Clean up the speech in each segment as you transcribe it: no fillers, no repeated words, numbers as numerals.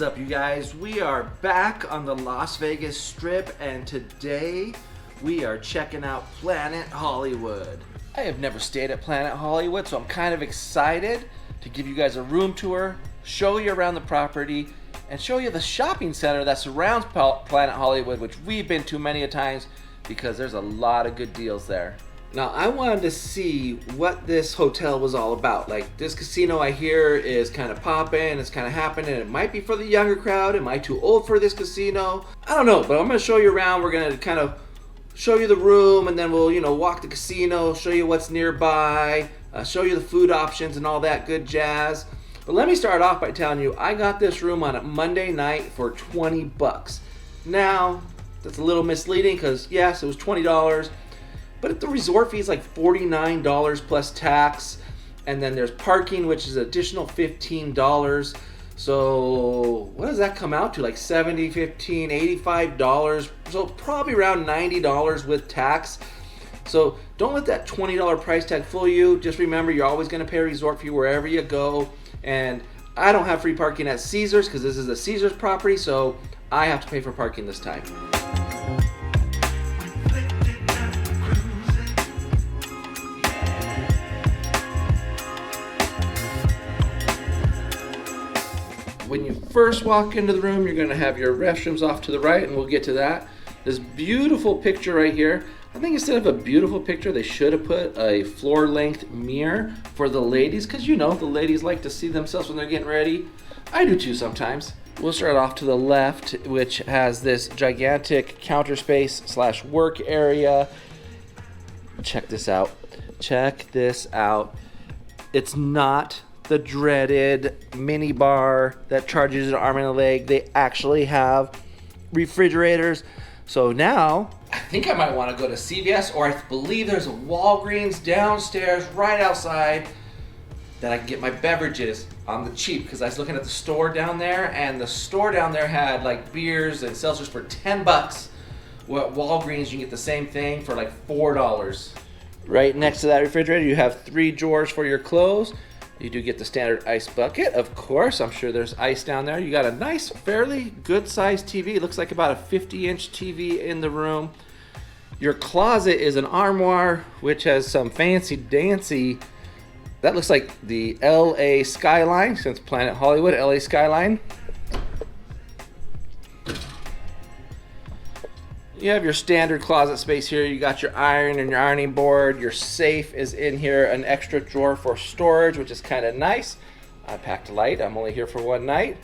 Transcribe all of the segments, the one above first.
is up, you guys? We are back on the Las Vegas Strip, and today we are checking out Planet Hollywood. I have never stayed at Planet Hollywood, so I'm kind of excited to give you guys a room tour, show you around the property, and show you the shopping center that surrounds Planet Hollywood, which we've been to many a times because there's a lot of good deals there. Now, I wanted to see what this hotel was all about. Like, this casino I hear is kind of popping, it's kind of happening. It might be for the younger crowd. Am I too old for this casino? I don't know, but I'm going to show you around. We're going to kind of show you the room, and then we'll, walk the casino, show you what's nearby, show you the food options and all that good jazz. But let me start off by telling you, I got this room on a Monday night for $20. Now, that's a little misleading because, yes, it was $20. But the resort fee is like $49 plus tax, and then there's parking, which is additional $15. So what does that come out to? Like $70, $15, $85. So probably around $90 with tax. So don't let that $20 price tag fool you. Just remember, you're always going to pay a resort fee wherever you go. And I don't have free parking at Caesars because this is a Caesars property, so I have to pay for parking this time. When you first walk into the room, you're going to have your restrooms off to the right, and we'll get to that. This beautiful picture right here. I think instead of a beautiful picture, they should have put a floor-length mirror for the ladies, because the ladies like to see themselves when they're getting ready. I do too sometimes. We'll start off to the left, which has this gigantic counter space / work area. Check this out. Check this out. It's not the dreaded mini bar that charges an arm and a leg. They actually have refrigerators. So now, I think I might want to go to CVS, or I believe there's a Walgreens downstairs right outside that I can get my beverages on the cheap, because I was looking at the store down there, and the store down there had like beers and seltzers for $10. Well, at Walgreens, you can get the same thing for like $4. Right next to that refrigerator, you have 3 drawers for your clothes. You do get the standard ice bucket, of course. I'm sure there's ice down there. You got a nice, fairly good-sized TV. It looks like about a 50-inch TV in the room. Your closet is an armoire, which has some fancy-dancy. That looks like the LA skyline, since Planet Hollywood, LA skyline. You have your standard closet space here. You got your iron and your ironing board. Your safe is in here, an extra drawer for storage, which is kind of nice. I packed light. I'm only here for one night.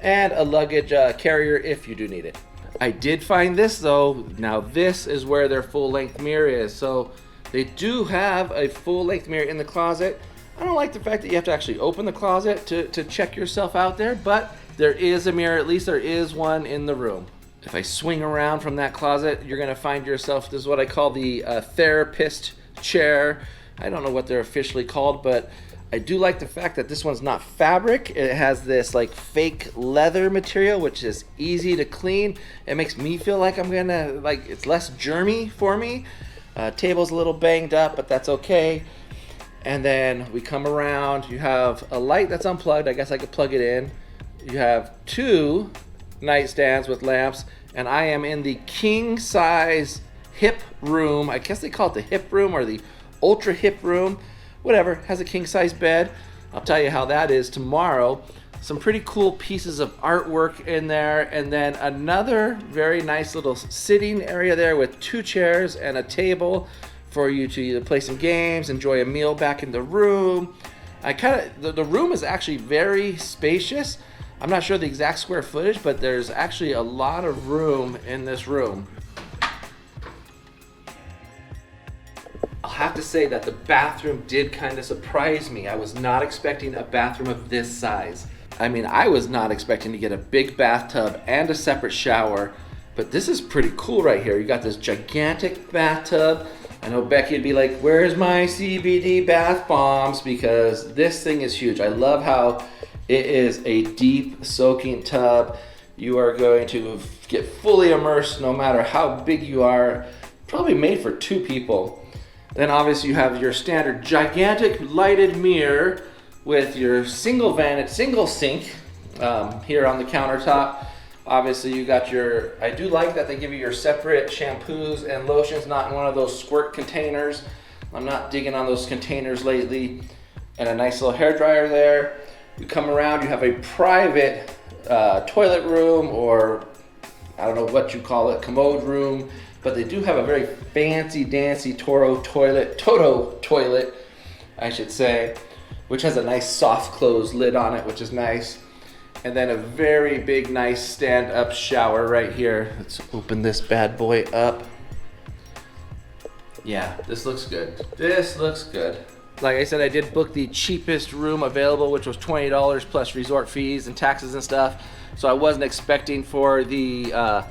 And a luggage carrier if you do need it. I did find this though. Now this is where their full-length mirror is. So they do have a full-length mirror in the closet. I don't like the fact that you have to actually open the closet to check yourself out there, but there is a mirror. At least there is one in the room. If I swing around from that closet, you're going to find yourself, this is what I call the therapist chair. I don't know what they're officially called, but I do like the fact that this one's not fabric. It has this like fake leather material, which is easy to clean. It makes me feel like it's less germy for me. Table's a little banged up, but that's okay. And then we come around, you have a light that's unplugged. I guess I could plug it in. You have 2 nightstands with lamps, and I am in the king size hip room. I guess they call it the hip room or the ultra hip room, whatever. Has a king size bed. I'll tell you how that is tomorrow. Some pretty cool pieces of artwork in there, and then another very nice little sitting area there with 2 chairs and a table for you to either play some games, enjoy a meal back in the room. The room is actually very spacious. I'm not sure the exact square footage, but there's actually a lot of room in this room. I'll have to say that the bathroom did kind of surprise me. I was not expecting a bathroom of this size. I mean, I was not expecting to get a big bathtub and a separate shower, but this is pretty cool right here. You got this gigantic bathtub. I know Becky would be like, where's my CBD bath bombs? Because this thing is huge. I love how it is a deep soaking tub. You are going to get fully immersed no matter how big you are. Probably made for 2 people. Then obviously you have your standard gigantic lighted mirror with your single sink. here on the countertop. Obviously you got your, I do like that they give you your separate shampoos and lotions, not in one of those squirt containers. I'm not digging on those containers lately. And a nice little hair dryer there. You come around, you have a private toilet room, or I don't know what you call it, commode room, but they do have a very fancy dancy Toto toilet, I should say, which has a nice soft close lid on it, which is nice. And then a very big, nice stand-up shower right here. Let's open this bad boy up. Yeah, this looks good. This looks good. Like I said, I did book the cheapest room available, which was $20 plus resort fees and taxes and stuff. So I wasn't expecting for the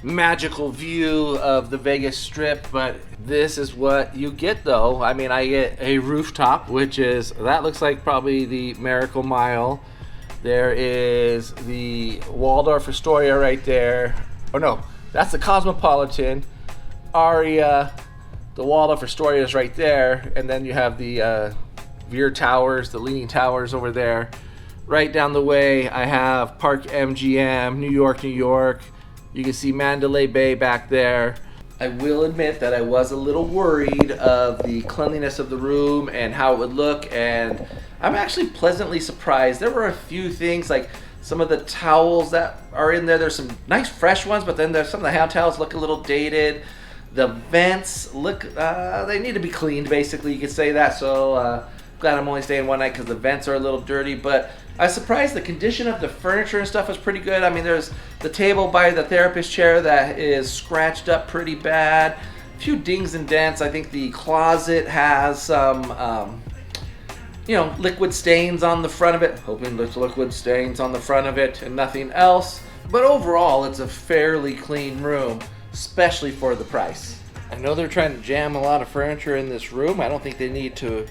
magical view of the Vegas Strip, but this is what you get though. I mean, I get a rooftop, which is, that looks like probably the Miracle Mile. There is the Waldorf Astoria right there. Oh no, that's the Cosmopolitan. Aria, the Waldorf Astoria is right there. And then you have the Veer Towers, the Leaning Towers over there. Right down the way, I have Park MGM, New York, New York. You can see Mandalay Bay back there. I will admit that I was a little worried of the cleanliness of the room and how it would look, and I'm actually pleasantly surprised. There were a few things, like some of the towels that are in there. There's some nice fresh ones, but then there's some of the hand towels look a little dated. The vents look, they need to be cleaned, basically, you could say that. So glad I'm only staying one night because the vents are a little dirty, but I was surprised the condition of the furniture and stuff was pretty good. I mean, there's the table by the therapist chair that is scratched up pretty bad. A few dings and dents. I think the closet has some, liquid stains on the front of it. Hoping there's liquid stains on the front of it and nothing else. But overall, it's a fairly clean room, especially for the price. I know they're trying to jam a lot of furniture in this room. I don't think they need to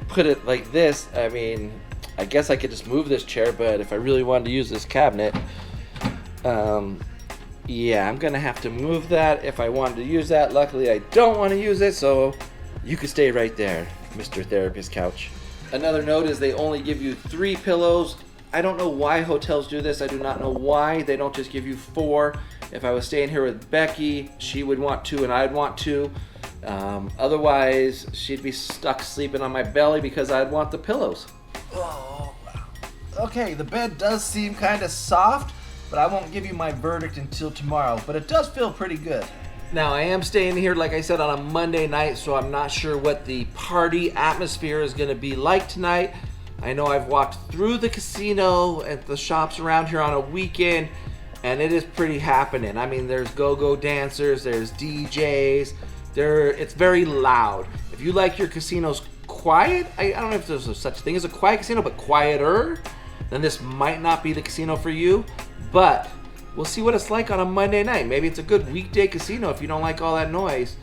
put it like this. I mean, I guess I could just move this chair, but if I really wanted to use this cabinet, yeah, I'm gonna have to move that if I wanted to use that. Luckily, I don't want to use it, so you can stay right there, Mr. Therapist Couch. Another note is they only give you 3 pillows. I don't know why hotels do this. I do not know why they don't just give you 4. If I was staying here with Becky, she would want 2 and I'd want 2. Otherwise, she'd be stuck sleeping on my belly because I'd want the pillows. Oh, okay, the bed does seem kind of soft, but I won't give you my verdict until tomorrow, but it does feel pretty good. Now, I am staying here, like I said, on a Monday night, so I'm not sure what the party atmosphere is going to be like tonight. I know I've walked through the casino and the shops around here on a weekend, and it is pretty happening. I mean, there's go-go dancers, there's DJs, it's very loud. If you like your casinos quiet, I don't know if there's such thing as a quiet casino, but quieter, then this might not be the casino for you, but we'll see what it's like on a Monday night. Maybe it's a good weekday casino if you don't like all that noise.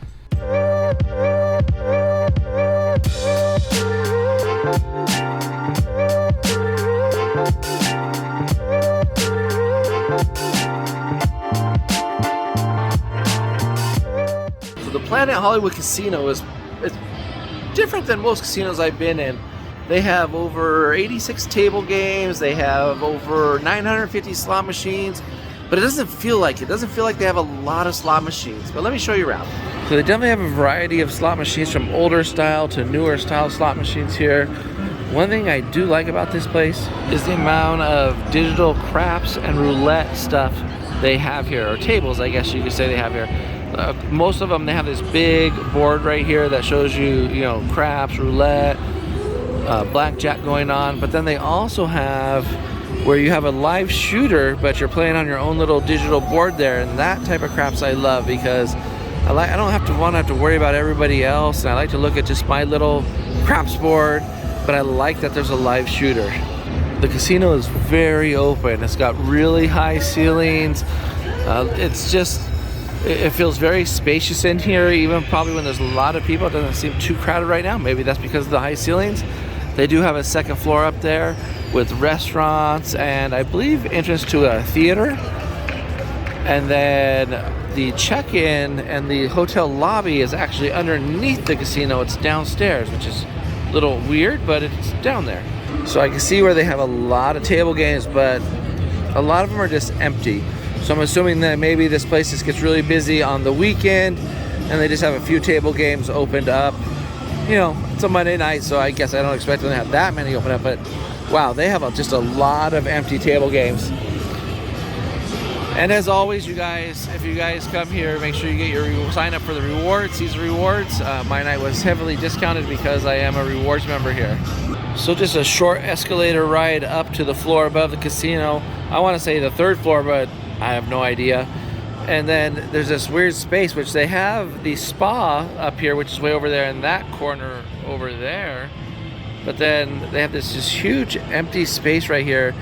So the Planet Hollywood Casino is different than most casinos I've been in. They have over 86 table games, they have over 950 slot machines, but it doesn't feel like it. It doesn't feel like they have a lot of slot machines. But let me show you around. So they definitely have a variety of slot machines, from older style to newer style slot machines here. One thing I do like about this place is the amount of digital craps and roulette stuff they have here, or tables, I guess you could say they have here. Most of them, they have this big board right here that shows you, craps, roulette, blackjack going on. But then they also have where you have a live shooter, but you're playing on your own little digital board there. And that type of craps I love, because I don't have to worry about everybody else. And I like to look at just my little craps board, but I like that there's a live shooter. The casino is very open. It's got really high ceilings. It feels very spacious in here, even probably when there's a lot of people. It doesn't seem too crowded right now. Maybe that's because of the high ceilings. They do have a second floor up there with restaurants and I believe entrance to a theater. And then the check-in and the hotel lobby is actually underneath the casino. It's downstairs, which is a little weird, but it's down there. So I can see where they have a lot of table games, but a lot of them are just empty. So I'm assuming that maybe this place just gets really busy on the weekend and they just have a few table games opened up. You know, it's a Monday night, so I guess I don't expect them to have that many open up, but wow, they have just a lot of empty table games. And as always, you guys, if you guys come here, make sure you get your sign up for the rewards. These rewards, my night was heavily discounted because I am a rewards member here. So just a short escalator ride up to the floor above the casino. I want to say the 3rd floor, but I have no idea. And then there's this weird space, which they have the spa up here, which is way over there in that corner over there. But then they have this just huge empty space right here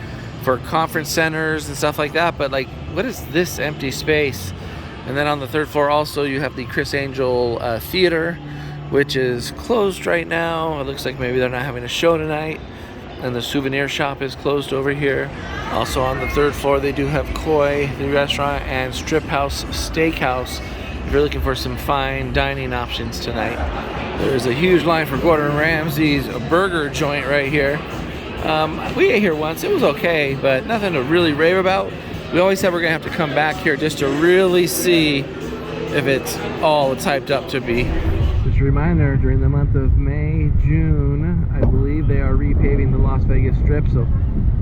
for conference centers and stuff like that. But like, what is this empty space? And then on the 3rd floor also, you have the Chris Angel Theater, which is closed right now. It looks like maybe they're not having a show tonight. And the souvenir shop is closed over here. Also on the 3rd floor, they do have Koi, the restaurant, and Strip House Steakhouse. If you're looking for some fine dining options tonight. There's a huge line for Gordon Ramsay's burger joint right here. We ate here once. It was okay, but nothing to really rave about. We always said we're gonna have to come back here just to really see if it's all it's hyped up to be. Just a reminder, during the month of May, June, I believe they are repaving the Las Vegas Strip, so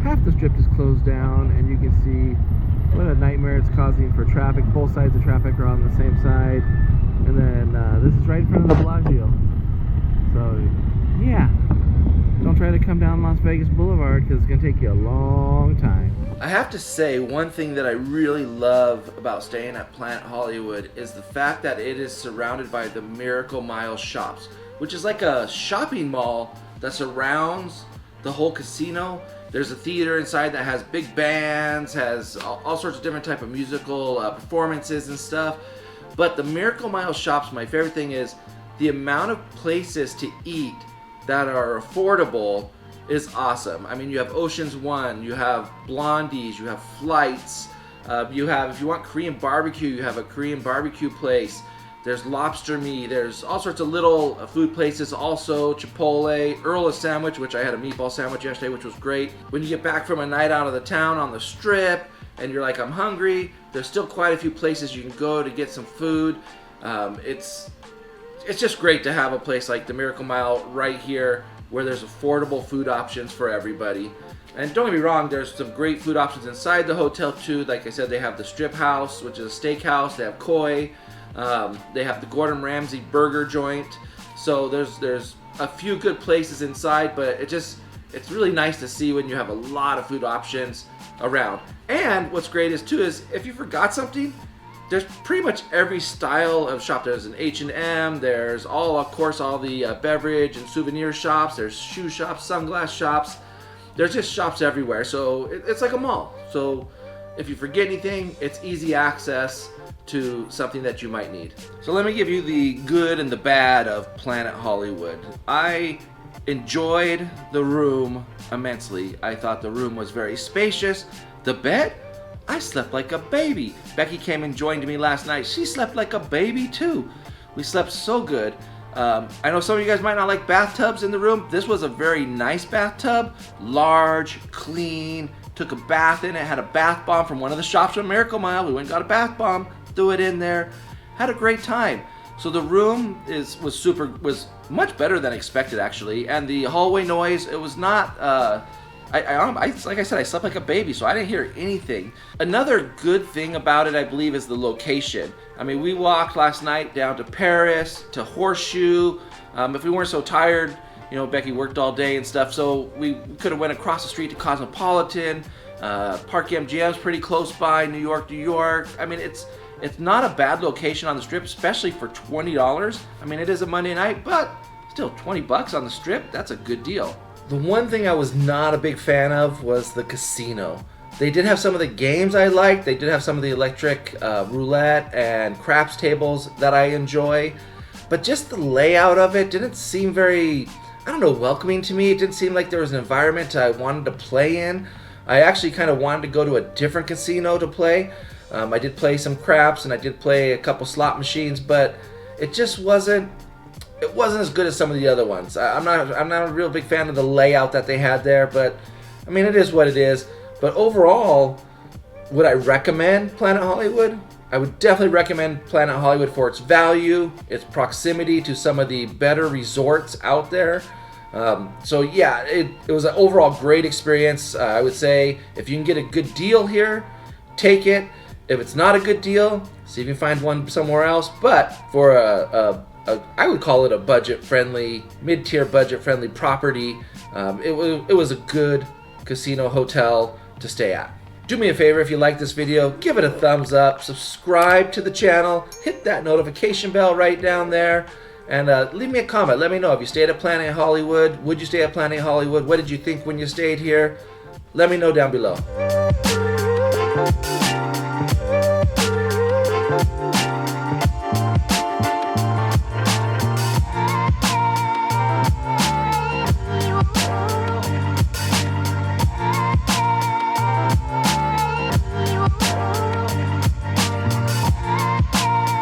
half the strip is closed down, and you can see what a nightmare it's causing for traffic. Both sides of traffic are on the same side, and then this is right in front of the Bellagio. So yeah, don't try to come down Las Vegas Boulevard because it's gonna take you a long time. I have to say, one thing that I really love about staying at Planet Hollywood is the fact that it is surrounded by the Miracle Mile shops, which is like a shopping mall that surrounds the whole casino. There's a theater inside that has big bands, has all sorts of different type of musical performances and stuff. But the Miracle Mile shops, my favorite thing is the amount of places to eat that are affordable is awesome. I mean, you have Ocean's 1, you have Blondie's, you have Flights, you have, if you want Korean barbecue, you have a Korean barbecue place. There's lobster meat, there's all sorts of little food places, also Chipotle, Earl's Sandwich, which I had a meatball sandwich yesterday, which was great. When you get back from a night out of the town on the strip, and you're like, I'm hungry, there's still quite a few places you can go to get some food. It's just great to have a place like the Miracle Mile right here where there's affordable food options for everybody. And don't get me wrong, there's some great food options inside the hotel too. Like I said, they have the Strip House, which is a steakhouse. They have Koi. They have the Gordon Ramsay burger joint. So there's a few good places inside, but it's really nice to see when you have a lot of food options around. And what's great is if you forgot something, there's pretty much every style of shop. There's an H&M, there's of course all the beverage and souvenir shops, there's shoe shops, sunglass shops. There's just shops everywhere, so it's like a mall. So if you forget anything, it's easy access to something that you might need. So let me give you the good and the bad of Planet Hollywood. I enjoyed the room immensely. I thought the room was very spacious. The bed, I slept like a baby. Becky came and joined me last night. She slept like a baby too. We slept so good. I know some of you guys might not like bathtubs in the room. This was a very nice bathtub. Large, clean, took a bath in it, had a bath bomb from one of the shops on Miracle Mile. We went and got a bath bomb, threw it in there, had a great time. So the room was much better than expected actually. And the hallway noise, it was not, like I said, I slept like a baby, so I didn't hear anything. Another good thing about it, I believe, is the location. I mean, we walked last night down to Paris, to Horseshoe. If we weren't so tired, you know, Becky worked all day and stuff, so we could have went across the street to Cosmopolitan. Park MGM's pretty close by, New York, New York. I mean, it's not a bad location on the strip, especially for $20. I mean, it is a Monday night, but still $20 on the strip, that's a good deal. The one thing I was not a big fan of was the casino. They did have some of the games I liked. They did have some of the electric roulette and craps tables that I enjoy. But just the layout of it didn't seem very, welcoming to me. It didn't seem like there was an environment I wanted to play in. I actually kind of wanted to go to a different casino to play. I did play some craps and I did play a couple slot machines, but it just wasn't it wasn't as good as some of the other ones. I'm not a real big fan of the layout that they had there, but I mean, it is what it is. But overall, would I recommend Planet Hollywood? I would definitely recommend Planet Hollywood for its value, its proximity to some of the better resorts out there. So yeah, it was an overall great experience. I would say if you can get a good deal here, take it. If it's not a good deal, see if you can find one somewhere else. But for I would call it a budget-friendly, mid-tier budget-friendly property, it was a good casino hotel to stay at. Do me a favor, if you like this video, give it a thumbs up, subscribe to the channel, hit that notification bell right down there, and leave me a comment. Let me know if you stayed at Planet Hollywood. Would you stay at Planet Hollywood? What did you think when you stayed here? Let me know down below.